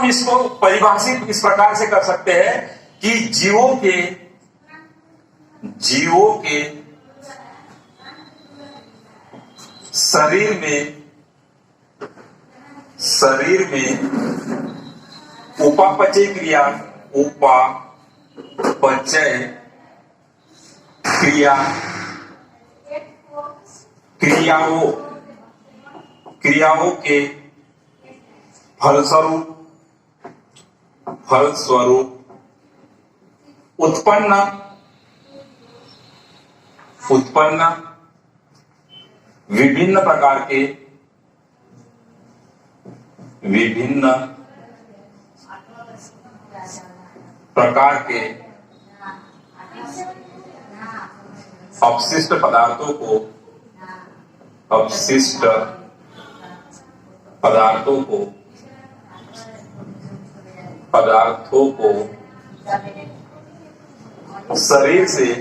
हम इसको परिभाषित इस प्रकार से कर सकते हैं कि जीवों के शरीर में उपापचय क्रियाओं के फलस्वरूप उत्पन्न विभिन्न प्रकार के अपशिष्ट पदार्थों को शरीर से बाहर निकालना ही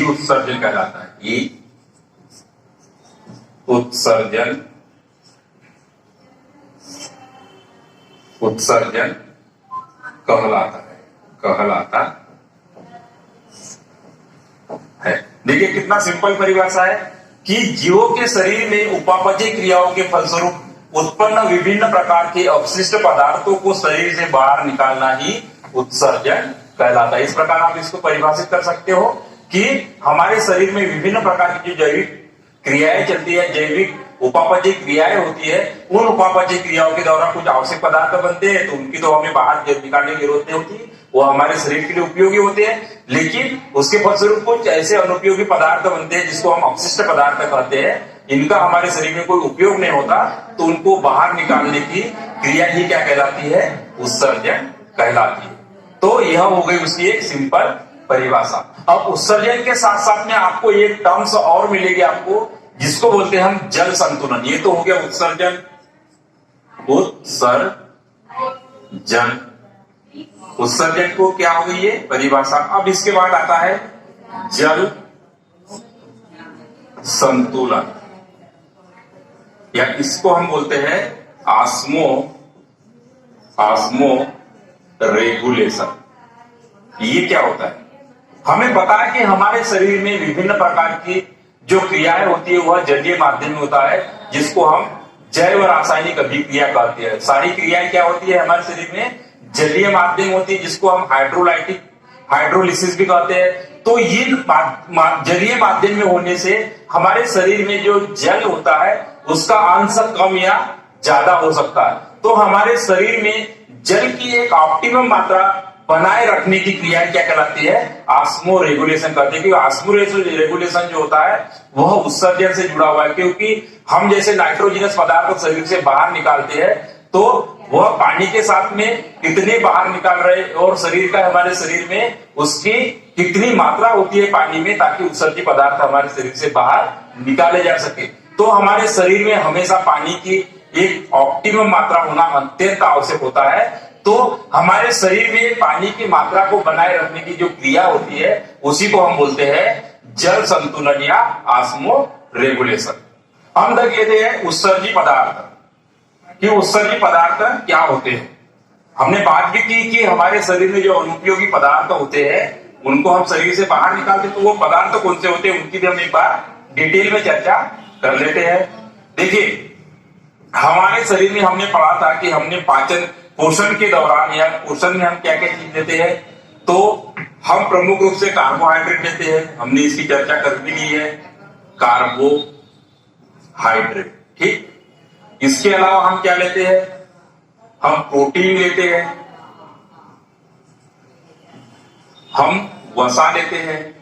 उत्सर्जन कहलाता है। ये उत्सर्जन कहलाता है। देखिए कितना सिंपल परिभाषा है कि जीवों के शरीर में उपापचय क्रियाओं के फलस्वरूप उत्पन्न विभिन्न प्रकार के अपशिष्ट पदार्थों को शरीर से बाहर निकालना ही उत्सर्जन कहलाता है। इस प्रकार आप इसको परिभाषित कर सकते हो कि हमारे शरीर में विभिन्न प्रकार की जो जैविक क्रियाएं चलती है, जैविक उपापचय क्रियाएं होती है, उन उपापचय क्रियाओं के द्वारा कुछ आवश्यक पदार्थ बनते हैं, तो उनकी तो हमें बाहर निकालने की जरूरत नहीं होती, वो हमारे शरीर के लिए उपयोगी होते हैं। लेकिन उसके फलस्वरूप कुछ ऐसे अनुपयोगी पदार्थ बनते हैं जिसको हम अपशिष्ट पदार्थ कहते हैं, इनका हमारे शरीर में कोई उपयोग नहीं होता, तो उनको बाहर निकालने की क्रिया ही क्या कहलाती है? उत्सर्जन कहलाती है। तो यह हो गई उसकी एक सिंपल परिभाषा। अब उत्सर्जन के साथ साथ में आपको एक टर्म्स और मिलेगी आपको, जिसको बोलते हैं हम जल संतुलन। ये तो हो गया उत्सर्जन। उत्सर्जन को क्या हो गई ये परिभाषा। अब इसके बाद आता है जल संतुलन, या इसको हम बोलते हैं आस्मो रेगुलेशन। ये क्या होता है? हमें पता है कि हमारे शरीर में विभिन्न प्रकार की जो क्रियाएं होती है वह जलीय माध्यम में होता है, जिसको हम जैव रासायनिक अभिक्रिया कहते हैं। सारी क्रियाएं क्या होती है हमारे शरीर में? जलीय माध्यम होती है, जिसको हम हाइड्रोलिसिस भी कहते हैं। तो ये जलीय माध्यम में होने से हमारे शरीर में जो जल होता है उसका अंश कम या ज्यादा हो सकता है। तो हमारे शरीर में जल की एक ऑप्टिमम मात्रा बनाए रखने की क्रिया क्या कहलाती है? आस्मो रेगुलेशन कहते हैं। क्योंकि आस्मो रेगुलेशन जो होता है वह उत्सर्जन से जुड़ा हुआ है, क्योंकि हम जैसे नाइट्रोजनस पदार्थ शरीर से बाहर निकालते हैं तो वह पानी के साथ में कितने बाहर निकाल रहे और शरीर का हमारे शरीर में उसकी कितनी मात्रा होती है पानी में, ताकि उत्सर्जित पदार्थ हमारे शरीर से बाहर निकाले जा सके। तो हमारे शरीर में हमेशा पानी की एक ऑप्टिमम मात्रा होना अत्यंत आवश्यक होता है। तो हमारे शरीर में पानी की मात्रा को बनाए रखने की जो क्रिया होती है उसी को हम बोलते हैं जल संतुलन या आस्मो रेगुलेशन। हम देख लेते हैं उत्सर्जित पदार्थ कि उत्सर्जित पदार्थ क्या होते हैं। हमने बात भी की कि हमारे शरीर में जो अनुपयोगी पदार्थ होते हैं उनको हम शरीर से बाहर निकालते, तो वो पदार्थ कौन से होते हैं उनकी भी हम एक बार डिटेल में चर्चा कर लेते हैं। देखिए हमारे शरीर में हमने पढ़ा था कि हमने पोषण के दौरान या पोषण में हम क्या क्या चीज लेते हैं, तो हम प्रमुख रूप से कार्बोहाइड्रेट लेते हैं, हमने इसकी चर्चा कर भी ली है, कार्बोहाइड्रेट। ठीक, इसके अलावा हम क्या लेते हैं? हम प्रोटीन लेते हैं, हम वसा लेते हैं।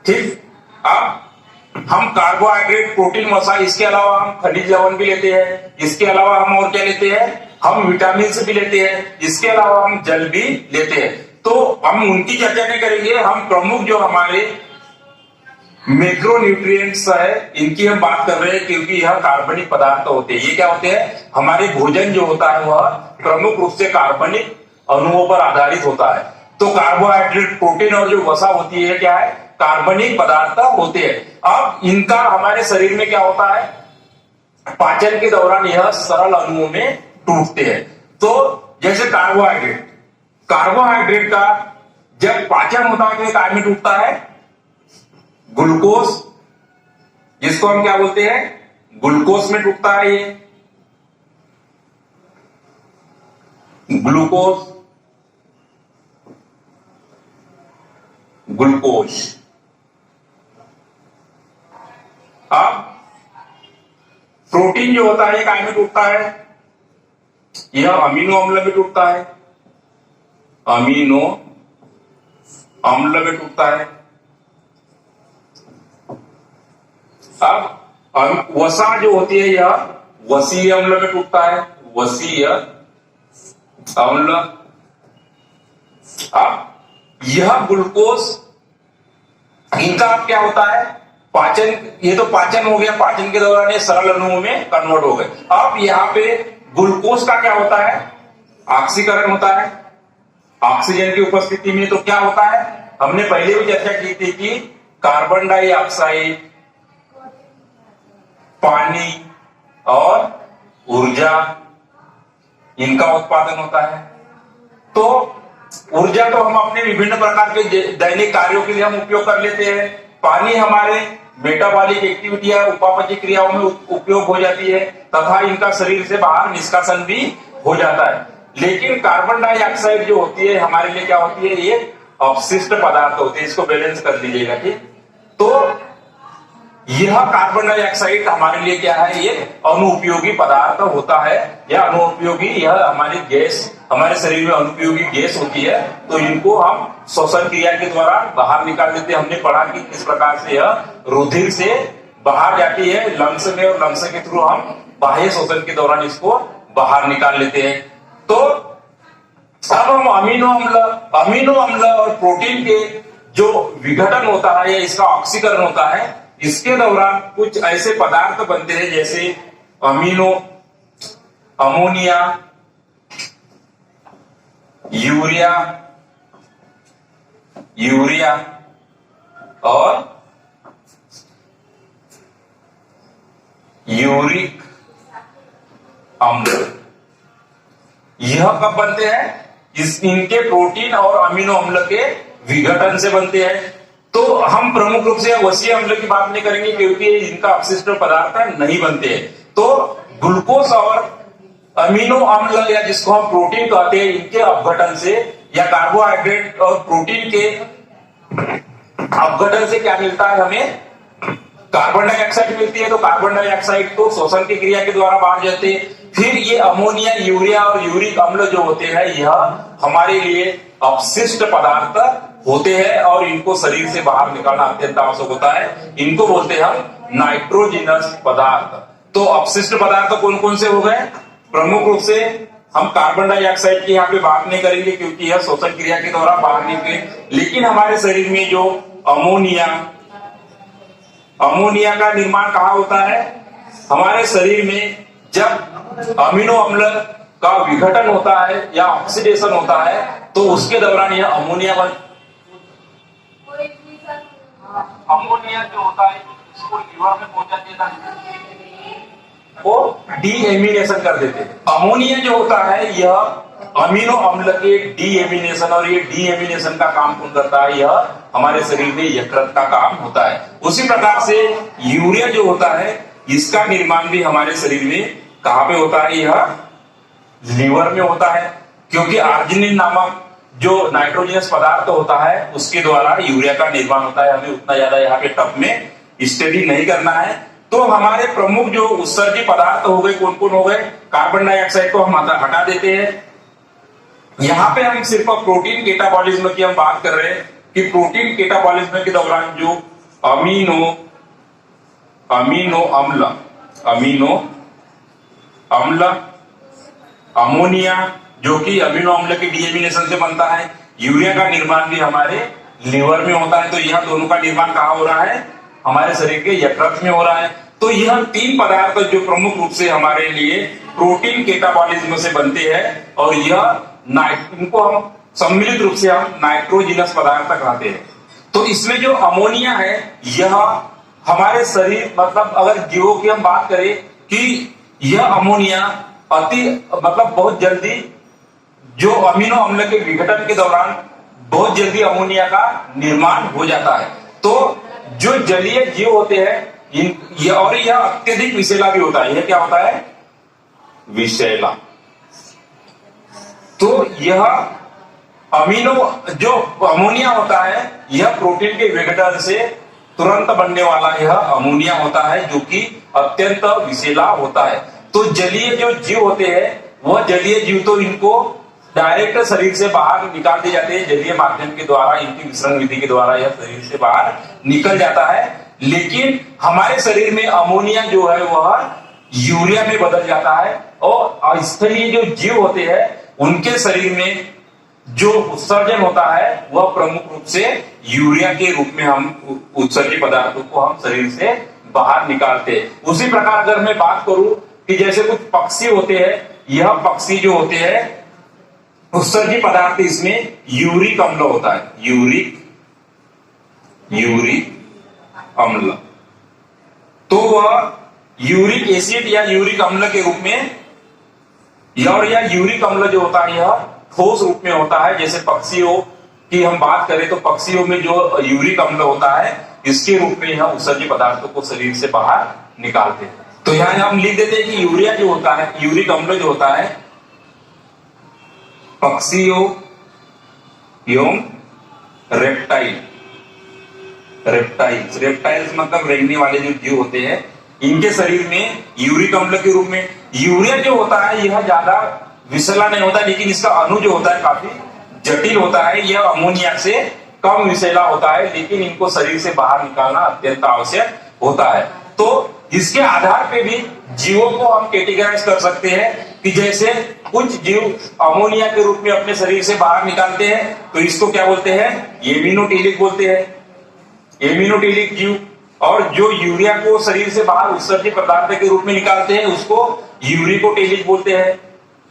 ठीक, अब हम कार्बोहाइड्रेट, प्रोटीन, वसा, इसके अलावा हम खनिज लवण भी लेते हैं। इसके अलावा हम और क्या लेते हैं? हम विटामिन भी लेते हैं। इसके अलावा हम जल भी लेते हैं। तो हम उनकी चर्चा नहीं करेंगे, हम प्रमुख जो हमारे मैक्रोन्यूट्रिएंट्स है इनकी हम बात कर रहे हैं, क्योंकि यह कार्बनिक पदार्थ होते हैं। ये क्या होते हैं? हमारे भोजन जो होता है वह प्रमुख रूप से कार्बनिक अणुओं पर आधारित होता है। तो कार्बोहाइड्रेट, प्रोटीन और जो वसा होती है क्या है, कार्बनिक पदार्थ होते हैं। अब इनका हमारे शरीर में क्या होता है, पाचन के दौरान यह सरल अणुओं में टूटते हैं। तो जैसे कार्बोहाइड्रेट, कार्बोहाइड्रेट का जब पाचन होता है तो काय में टूटता है, ग्लूकोज, जिसको हम क्या बोलते हैं, ग्लूकोज में टूटता है। ये ग्लूकोज, ग्लूकोज। अब प्रोटीन जो होता है ये काय में टूटता है, यह अमीनो अम्ल में टूटता है, अमीनो अम्ल में टूटता है। अब वसा जो होती है यह वसीय अम्ल में टूटता है, वसीय अम्ल। अब यह ग्लूकोज, इनका अब क्या होता है, पाचन, ये तो पाचन हो गया, पाचन के दौरान ये सरल अणुओं में कन्वर्ट हो गए। अब यहां पे ग्लूकोज का क्या होता है, ऑक्सीकरण होता है ऑक्सीजन की उपस्थिति में। तो क्या होता है, हमने पहले भी चर्चा की थी कि कार्बन डाइऑक्साइड, पानी और ऊर्जा, इनका उत्पादन होता है। तो ऊर्जा तो हम अपने विभिन्न प्रकार के दैनिक कार्यों के लिए हम उपयोग कर लेते हैं। पानी हमारे मेटाबॉलिक एक्टिविटी या उपापचय क्रियाओं में उपयोग हो जाती है तथा इनका शरीर से बाहर निष्कासन भी हो जाता है। लेकिन कार्बन डाइऑक्साइड जो होती है हमारे लिए क्या होती है, ये अपशिष्ट पदार्थ होते हैं। इसको बैलेंस कर लीजिएगा, ठीक। तो यह कार्बन डाइऑक्साइड हमारे लिए क्या है, ये अनुपयोगी पदार्थ होता है। यह अनुपयोगी, यह हमारी गैस, हमारे शरीर में अनुपयोगी गैस होती है। तो इनको हम श्वसन क्रिया के द्वारा बाहर निकाल देते हैं। हमने पढ़ा कि किस प्रकार से यह रुधिर से बाहर जाती है लंग्स में, और लंग्स के थ्रू हम बाह्य श्वसन के दौरान इसको बाहर निकाल लेते हैं। तो अब हम अमीनो अम्ल और प्रोटीन के जो विघटन होता है या इसका ऑक्सीकरण होता है, इसके दौरान कुछ ऐसे पदार्थ बनते हैं जैसे अमोनिया, यूरिया और यूरिक अम्ल। यह कब बनते हैं, इनके प्रोटीन और अमीनो अम्ल के विघटन से बनते हैं। तो हम प्रमुख रूप से वसीय अम्ल की बात नहीं करेंगे क्योंकि इनका अपशिष्ट पदार्थ नहीं बनते हैं। तो ग्लूकोज और अमीनो अम्ल या जिसको हम प्रोटीन कहते हैं, इनके अपघटन से या कार्बोहाइड्रेट और प्रोटीन के अपघटन से क्या मिलता है, हमें कार्बन डाइऑक्साइड मिलती है। तो कार्बन डाइऑक्साइड को श्वसन की क्रिया के द्वारा बाहर जाते हैं। फिर ये अमोनिया, यूरिया और यूरिक अम्ल जो होते हैं, यह हमारे लिए अपशिष्ट पदार्थ होते हैं और इनको शरीर से बाहर निकालना अत्यंत आवश्यक होता है। इनको बोलते हैं हम नाइट्रोजिनस पदार्थ। तो अपशिष्ट पदार्थ कौन कौन से हो गए, प्रमुख रूप से हम कार्बन डाइऑक्साइड की यहाँ पे बात नहीं करेंगे क्योंकि यह श्वसन क्रिया के द्वारा बाहर निकले। लेकिन हमारे शरीर में जो अमोनिया का निर्माण कहाँ होता है, हमारे शरीर में जब अमीनो अम्ल का विघटन होता है या ऑक्सीडेशन होता है तो उसके दौरान यह अमोनिया जो होता है इसको लीवर में पहुंचा देता है, वो डीएमिनेशन कर देते हैं। अमोनिया जो होता है यह अमीनो अम्ल के डीएमिनेशन, और ये डीएमिनेशन का काम कौन करता है, यह हमारे शरीर में यकृत का काम होता है। उसी प्रकार से यूरिया जो होता है इसका निर्माण भी हमारे शरीर में कहां पे होता है, यह लीवर में होता है। क्योंकि आर्जिनिन नामक जो नाइट्रोजनस पदार्थ होता है उसके द्वारा यूरिया का निर्माण होता है। हमें उतना ज्यादा यहाँ पे टफ में स्टडी नहीं करना है। तो हमारे प्रमुख जो उत्सर्जी पदार्थ हो गए कौन कौन हो गए, कार्बन डाइऑक्साइड को हम हटा देते हैं। यहाँ पे हम सिर्फ प्रोटीन केटाबॉलिज्म की हम बात कर रहे हैं कि प्रोटीन केटाबॉलिज्म के दौरान जो अमीनो अम्ल, अमोनिया जो कि अमीनो अम्ल के डीएमिनेशन से बनता है, यूरिया का निर्माण भी हमारे लीवर में होता है। तो यह दोनों का निर्माण कहाँ हो रहा है, हमारे शरीर के यकृत में हो रहा है। तो यह तीन पदार्थ जो प्रमुख रूप से हमारे लिए प्रोटीन केटाबॉलिज्म से बनते हैं और यह इनको हम सम्मिलित रूप से हम नाइट्रोजिनस पदार्थ कहते हैं। तो इसमें जो अमोनिया है यह हमारे शरीर मतलब अगर जीवों की हम बात करें कि यह अमोनिया बहुत जल्दी जो अमीनो अम्ल के विघटन के दौरान बहुत जल्दी अमोनिया का निर्माण हो जाता है। तो जो जलीय जीव होते हैं और यह अत्यधिक विषैला भी होता है। यह क्या होता है? विषैला। तो यह जो अमोनिया होता है यह प्रोटीन के विघटन से तुरंत बनने वाला यह अमोनिया होता है जो कि अत्यंत विषैला होता है। तो जलीय जो जीव होते हैं वह जलीय जीव तो इनको डायरेक्ट शरीर से बाहर निकाल दिए जाते हैं जलीय माध्यम के द्वारा, इनकी विसरण विधि के द्वारा यह शरीर से बाहर निकल जाता है। लेकिन हमारे शरीर में अमोनिया जो है वह यूरिया में बदल जाता है और स्थलीय जो जीव होते हैं उनके शरीर में जो उत्सर्जन होता है वह प्रमुख रूप से यूरिया के रूप में हम उत्सर्जित पदार्थों को हम शरीर से बाहर निकालते हैं। उसी प्रकार अगर मैं बात करूं कि जैसे कुछ पक्षी होते हैं, यह पक्षी जो होते हैं उत्सर्जित पदार्थ इसमें यूरिक अम्ल होता है। यूरिक अम्ल तो वह यूरिक एसिड या यूरिक अम्ल के रूप में यह यूरिक अम्ल जो होता है यह ठोस रूप में होता है। जैसे पक्षियों की हम बात करें तो पक्षियों में जो यूरिक अम्ल होता है इसके रूप में यह उत्सर्जित पदार्थों को शरीर से बाहर निकालते हैं। तो यहां हम लिख देते हैं कि यूरिया जो होता है, यूरिक अम्ल जो होता है पक्षियों एवं रेप्टाइल्स मतलब रेंगने वाले जो जीव होते हैं इनके शरीर में यूरिक अम्ल के रूप में यूरिया जो होता है यह ज्यादा विषैला नहीं होता, लेकिन इसका अणु जो होता है काफी जटिल होता है। यह अमोनिया से कम विषैला होता है, लेकिन इनको शरीर से बाहर निकालना अत्यंत आवश्यक होता है। तो इसके आधार पे भी जीवों को हम कैटेगराइज कर सकते हैं कि जैसे कुछ जीव अमोनिया के रूप में अपने शरीर से बाहर निकालते हैं तो इसको क्या बोलते हैं? एमिनोटेलिक बोलते हैं, एमिनोटेलिक जीव। और जो यूरिया को शरीर से बाहर उत्सर्जित पदार्थ के रूप में निकालते हैं उसको यूरिकोटेलिक बोलते हैं।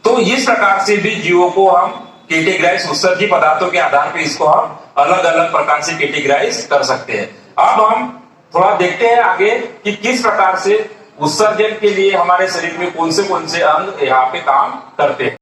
तो इस प्रकार से भी जीवों को हम कैटेगराइज उत्सर्जित पदार्थों के आधार पर इसको हम अलग अलग प्रकार से कैटेगराइज कर सकते हैं। अब हम थोड़ा देखते हैं आगे कि किस प्रकार से उत्सर्जन के लिए हमारे शरीर में कौन से अंग यहाँ पे काम करते हैं।